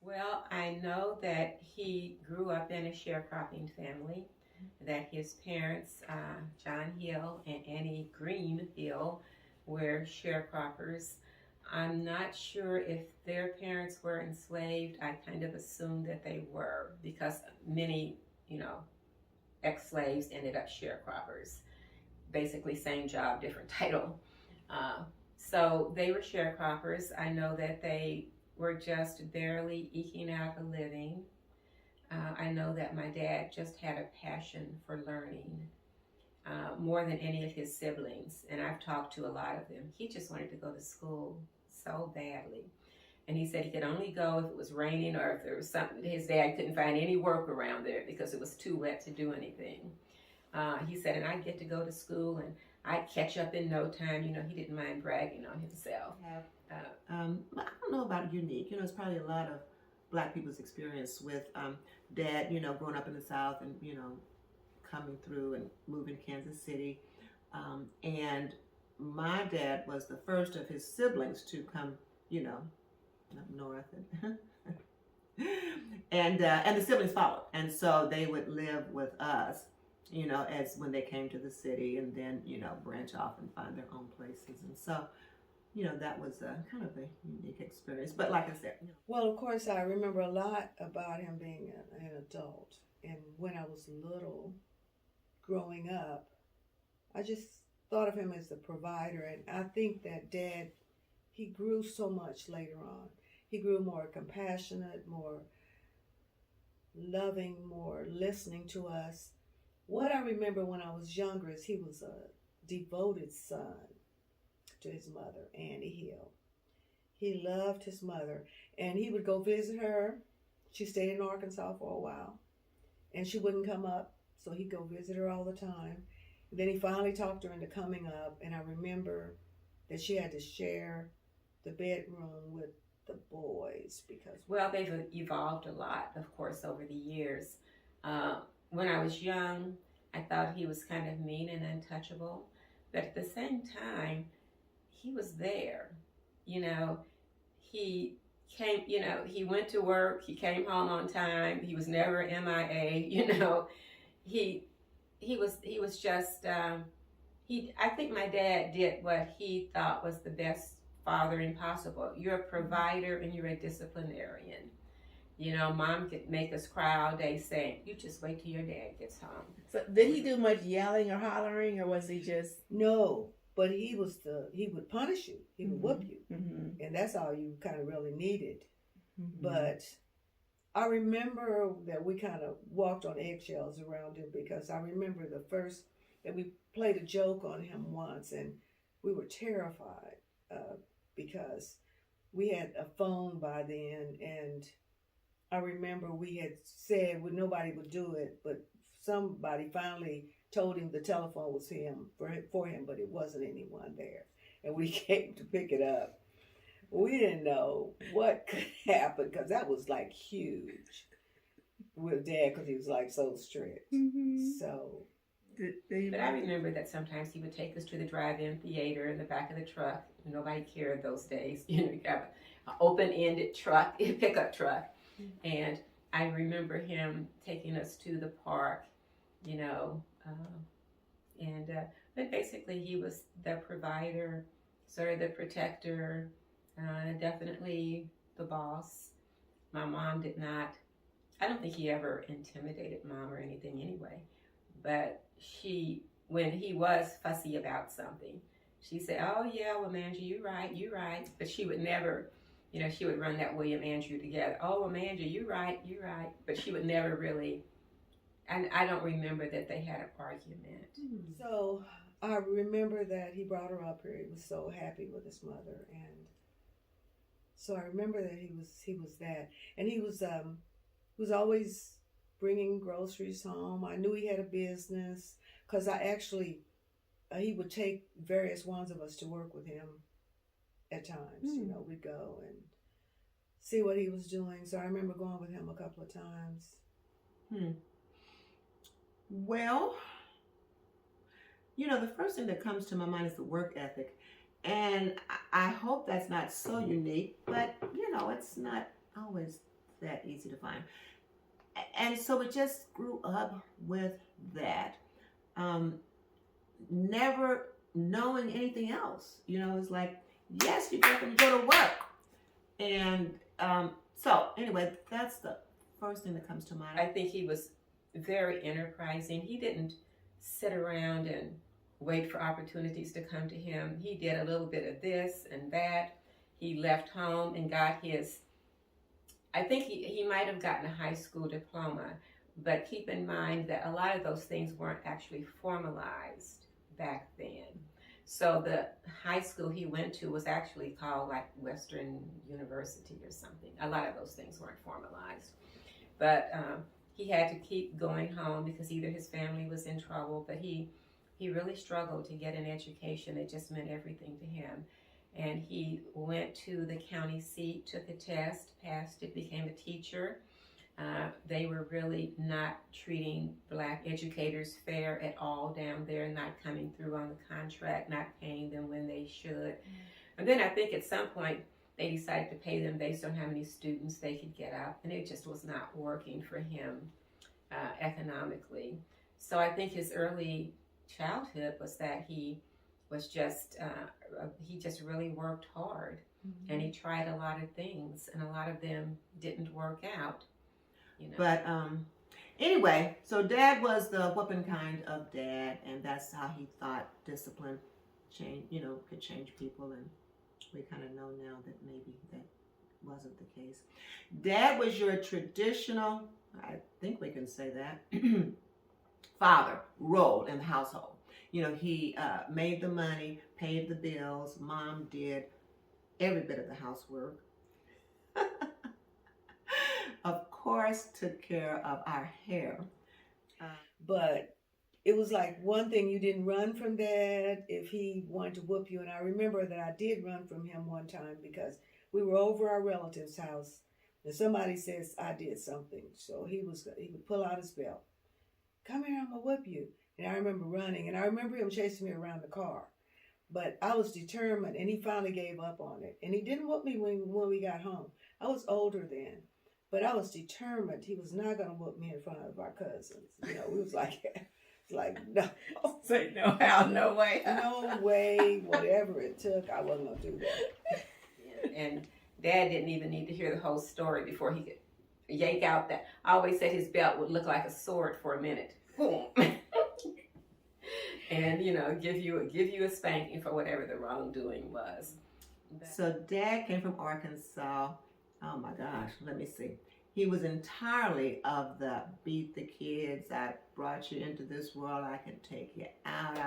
Well, I know that he grew up in a sharecropping family, that his parents, John Hill and Annie Green Hill, were sharecroppers. I'm not sure if their parents were enslaved. I kind of assumed that they were because many, you know, ex slaves ended up sharecroppers. Basically, same job, different title. Uh, so they were sharecroppers. I know that they were just barely eking out a living. I know that my dad just had a passion for learning more than any of his siblings, and I've talked to a lot of them. He just wanted to go to school so badly. And he said he could only go if it was raining or if there was something. His dad couldn't find any work around there because it was too wet to do anything. He said, and I'd get to go to school and I'd catch up in no time. You know, he didn't mind bragging on himself. I don't know about unique. It's probably a lot of Black people's experience with dad, growing up in the South and, coming through and moving to Kansas City. And my dad was the first of his siblings to come, up north. And the siblings followed. And so they would live with us, as when they came to the city and then, branch off and find their own places. And so, that was kind of a unique experience. But like I said, Well, of course, I remember a lot about him being an adult. And when I was little, growing up, I just thought of him as the provider. And I think that Dad, he grew so much later on. He grew more compassionate, more loving, more listening to us. What I remember when I was younger is he was a devoted son to his mother, Annie Hill. He loved his mother, and he would go visit her. She stayed in Arkansas for a while, and she wouldn't come up, so he'd go visit her all the time. And then he finally talked her into coming up, and I remember that she had to share the bedroom with the boys because... Well, they've evolved a lot, of course, over the years. When I was young, I thought he was kind of mean and untouchable, but at the same time, he was there. He came, he went to work, he came home on time, he was never MIA, he was just, I think my dad did what he thought was the best fathering possible. You're a provider and you're a disciplinarian. Mom could make us cry all day saying, you just wait till your dad gets home. So did he do much yelling or hollering, or was he just... No, but he would punish you. He would whoop you. Mm-hmm. And that's all you kind of really needed. Mm-hmm. But I remember that we kind of walked on eggshells around him because I remember the first that we played a joke on him once, and we were terrified because we had a phone by then, and I remember we had said nobody would do it, but somebody finally told him the telephone was for him, but it wasn't anyone there. And we came to pick it up. We didn't know what could happen because that was like huge with Dad because he was like so strict. Mm-hmm. So. But I remember that sometimes he would take us to the drive-in theater in the back of the truck. Nobody cared those days. You have an open-ended truck, a pickup truck. And I remember him taking us to the park, but basically he was the provider, sort of the protector, definitely the boss. My mom did not, I don't think he ever intimidated Mom or anything anyway, but when he was fussy about something, she said, oh yeah, well, Mangie, you're right. But she would never, she would run that William Andrew together. Oh, well, Mangie, you're right. But she would never really, and I don't remember that they had an argument. So I remember that he brought her up here. He was so happy with his mother. And so I remember that he was that. And he was always bringing groceries home. I knew he had a business because he would take various ones of us to work with him at times. We'd go and see what he was doing. So I remember going with him a couple of times. Well, the first thing that comes to my mind is the work ethic. And I hope that's not so unique, but, it's not always that easy to find. And so we just grew up with that. Never knowing anything else. It's like, yes, you get up and you go to work. And so anyway, that's the first thing that comes to mind. I think he was very enterprising. He didn't sit around and wait for opportunities to come to him. He did a little bit of this and that. He left home and got his, I think he might have gotten a high school diploma, but keep in mind that a lot of those things weren't actually formalized back then. So the high school he went to was actually called like Western University or something. A lot of those things weren't formalized. But he had to keep going home because either his family was in trouble, but he really struggled to get an education. It just meant everything to him. And he went to the county seat, took a test, passed it, became a teacher. They were really not treating black educators fair at all down there, not coming through on the contract, not paying them when they should. And then I think at some point they decided to pay them based on how many students they could get up, and it just was not working for him economically. So I think his early childhood was that he just really worked hard, and he tried a lot of things, and a lot of them didn't work out. But anyway, so Dad was the whooping kind of dad, and that's how he thought discipline could change people, and we kind of know now that maybe that wasn't the case. Dad was your traditional, I think we can say that, father role in the household. He made the money, paid the bills. Mom did every bit of the housework. Of course, took care of our hair. But it was like one thing, you didn't run from Dad if he wanted to whoop you. And I remember that I did run from him one time because we were over our relative's house and somebody says I did something. So he would pull out his belt. Come here, I'm gonna whoop you. And I remember running, and I remember him chasing me around the car. But I was determined, and he finally gave up on it. And he didn't whoop me when we got home. I was older then. But I was determined he was not going to whoop me in front of our cousins. We was like, no. Say no how, no way. No way, whatever it took, I wasn't going to do that. And Dad didn't even need to hear the whole story before he could yank out that. I always said his belt would look like a sword for a minute. Boom. And, give you a spanking for whatever the wrongdoing was. So Dad came from Arkansas. Oh my gosh, let me see. He was entirely of the beat the kids. I brought you into this world. I can take you out.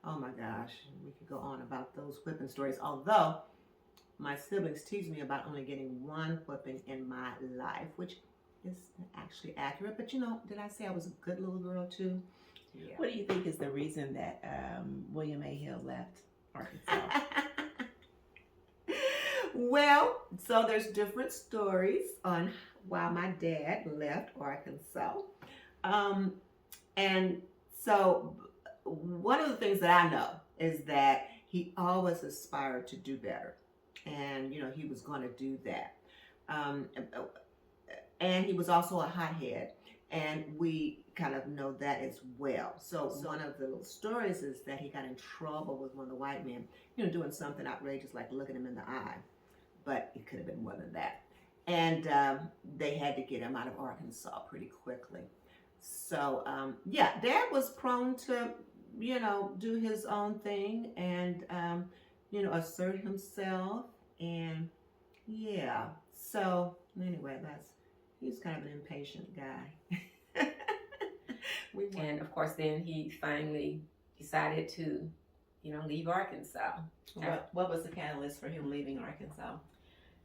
Oh my gosh, we could go on about those whipping stories. Although my siblings tease me about only getting one whipping in my life, which is actually accurate. But did I say I was a good little girl too? Yeah. What do you think is the reason that William A. Hill left Arkansas? Well, so there's different stories on why my dad left Arkansas. And so one of the things that I know is that he always aspired to do better. And, he was going to do that. And he was also a hothead. And we kind of know that as well. So one of the little stories is that he got in trouble with one of the white men, doing something outrageous like looking him in the eye. But it could have been more than that. And they had to get him out of Arkansas pretty quickly. So, Dad was prone to, do his own thing and, assert himself. And, so anyway, he's kind of an impatient guy. And of course, then he finally decided to, leave Arkansas. What was the catalyst for him leaving Arkansas?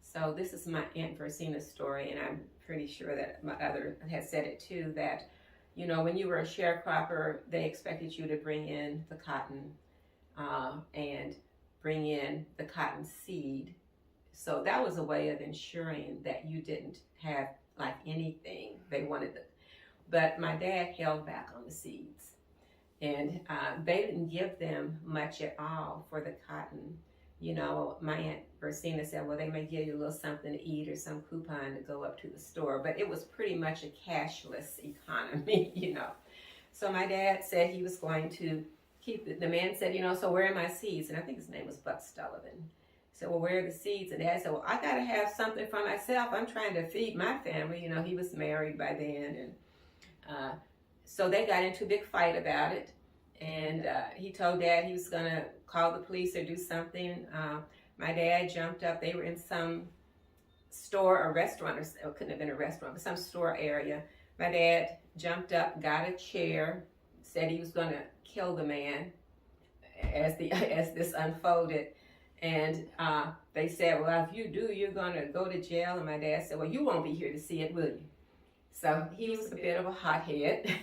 So this is my Aunt Versina's story, and I'm pretty sure that my other has said it too, that, when you were a sharecropper, they expected you to bring in the cotton and bring in the cotton seed. So that was a way of ensuring that you didn't have like anything. They wanted but my dad held back on the seeds. And they didn't give them much at all for the cotton you know, my Aunt Ursina said, well, they may give you a little something to eat or some coupon to go up to the store. But it was pretty much a cashless economy, you know. So my dad said he was going to keep it. The man said, you know, so where are my seeds? And I think his name was Buck Sullivan. He said, well, where are the seeds? And Dad said, well, I got to have something for myself. I'm trying to feed my family. You know, he was married by then. And so they got into a big fight about it. And he told Dad he was going to call the police or do something. My dad jumped up. They were in some store or restaurant, or it couldn't have been a restaurant, but some store area. My dad jumped up, got a chair, said he was going to kill the man as this unfolded. And they said, well, if you do, you're going to go to jail. And my dad said, well, you won't be here to see it, will you? So he was a bit of a hothead.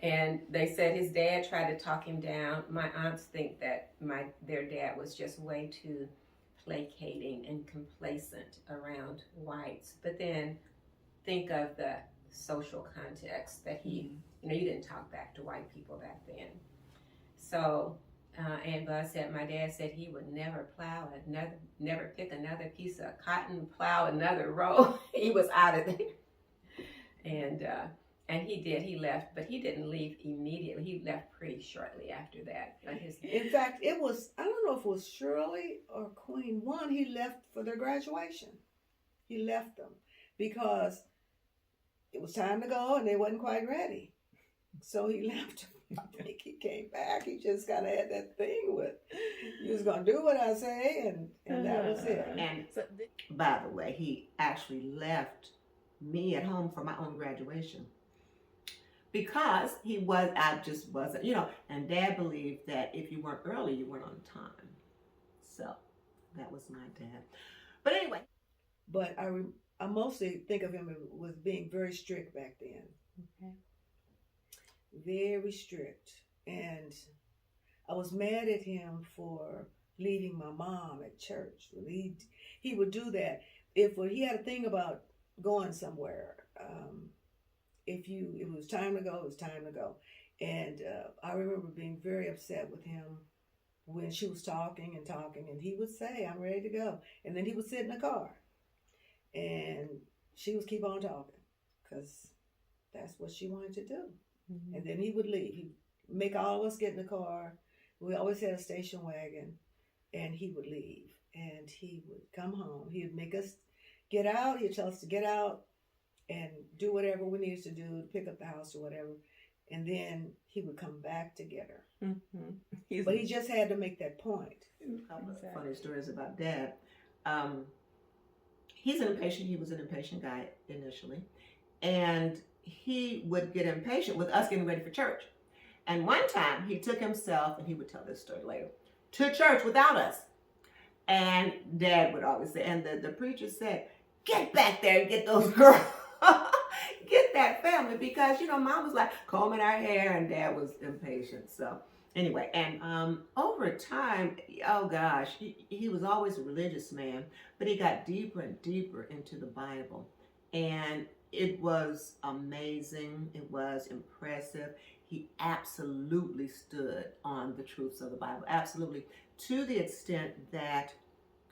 And they said his dad tried to talk him down. My aunts think that their dad was just way too placating and complacent around whites. But then think of the social context that he, you know, you didn't talk back to white people back then. So Aunt Buzz said, my dad said he would never never pick another piece of cotton, plow another row. He was out of there. And he did. He left, but he didn't leave immediately. He left pretty shortly after that. In fact, it was, I don't know if it was Shirley or Queen One, he left for their graduation. He left them because it was time to go and they wasn't quite ready. So he left. I think he came back. He just kind of had that thing with, you was going to do what I say, and that was it. And by the way, he actually left me at home for my own graduation. Because I just wasn't, you know, and Dad believed that if you weren't early, you weren't on time. So that was my dad. But anyway. But I mostly think of him as being very strict back then. Okay. Very strict. And I was mad at him for leaving my mom at church. He would do that. If he had a thing about going somewhere, if it was time to go, it was time to go. And I remember being very upset with him when she was talking, and he would say, I'm ready to go. And then he would sit in the car, and she would keep on talking, because that's what she wanted to do. Mm-hmm. And then he would leave. He'd make all of us get in the car. We always had a station wagon, and he would leave. And he would come home. He would make us get out. He'd tell us to get out and do whatever we needed to do to pick up the house or whatever. And then he would come back to get her. Mm-hmm. But he just had to make that point. Exactly. Funny stories about Dad. He was an impatient guy initially. And he would get impatient with us getting ready for church. And one time he took himself, and he would tell this story later, to church without us. And Dad would always say, and the preacher said, get back there and get those girls. Get that family, because, you know, Mom was like combing our hair and Dad was impatient. So anyway, and over time, oh gosh, he was always a religious man, but he got deeper and deeper into the Bible. And it was amazing. It was impressive. He absolutely stood on the truths of the Bible. Absolutely. To the extent that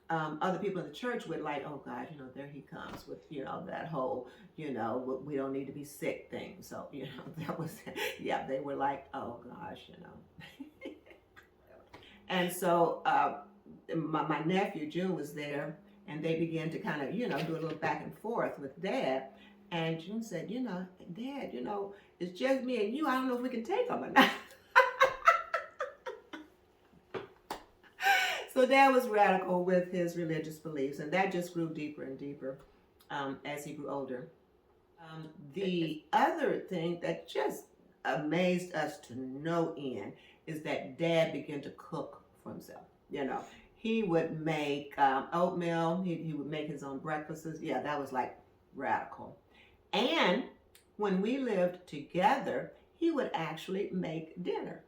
other people in the church would like, oh God, you know, there he comes with, you know, that whole, you know, we don't need to be sick thing. So, you know, that was, yeah, they were like, oh gosh, you know. And so my nephew, June, was there, and they began to kind of, you know, do a little back and forth with Dad. And June said, you know, Dad, you know, it's just me and you. I don't know if we can take him or not. So Dad was radical with his religious beliefs, and that just grew deeper and deeper as he grew older. The other thing that just amazed us to no end is that Dad began to cook for himself. You know, he would make oatmeal. He would make his own breakfasts. Yeah, that was like radical. And when we lived together, he would actually make dinner.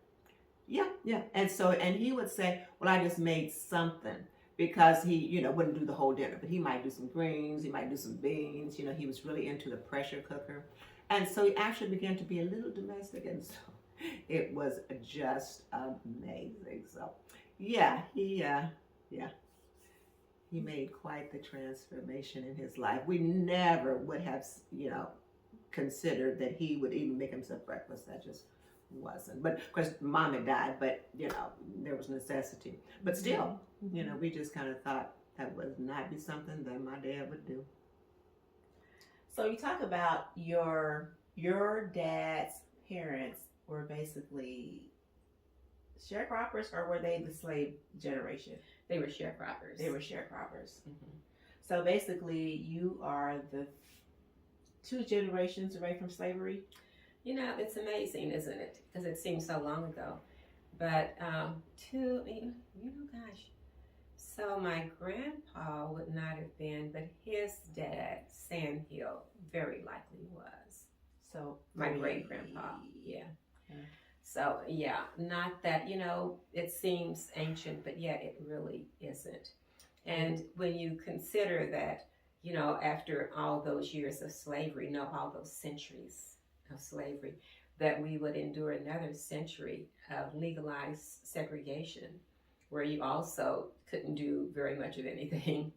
Yeah. And he would say, well, I just made something, because he, you know, wouldn't do the whole dinner, but he might do some greens, he might do some beans. You know, he was really into the pressure cooker. And so he actually began to be a little domestic, and so it was just amazing. So yeah, he He made quite the transformation in his life. We never would have, considered that he would even make himself breakfast. That just wasn't. But of course, mom had died, but there was necessity. But still, we just kind of thought that would not be something that my dad would do. So you talk about your dad's parents were basically sharecroppers, or were they the slave generation? They were sharecroppers. They were sharecroppers. Mhm. So basically, you are the 2 generations away from slavery. It's amazing, isn't it? Because it seems so long ago. But gosh. So my grandpa would not have been, but his dad, Sam Hill, very likely was. So My 3. great grandpa, yeah. Yeah. So yeah, not that, it seems ancient, but yeah, it really isn't. And when you consider that, after all those years of slavery, all those centuries of slavery, that we would endure another century of legalized segregation, where you also couldn't do very much of anything,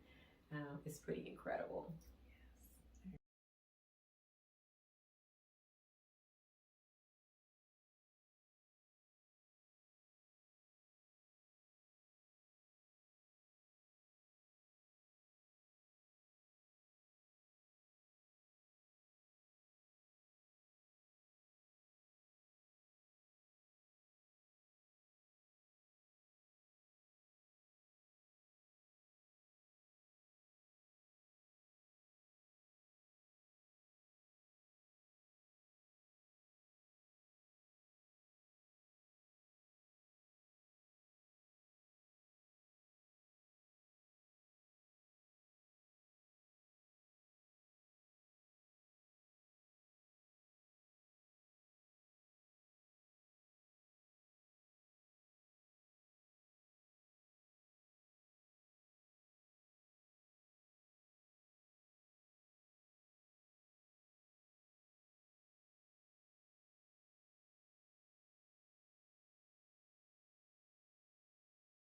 it's pretty incredible.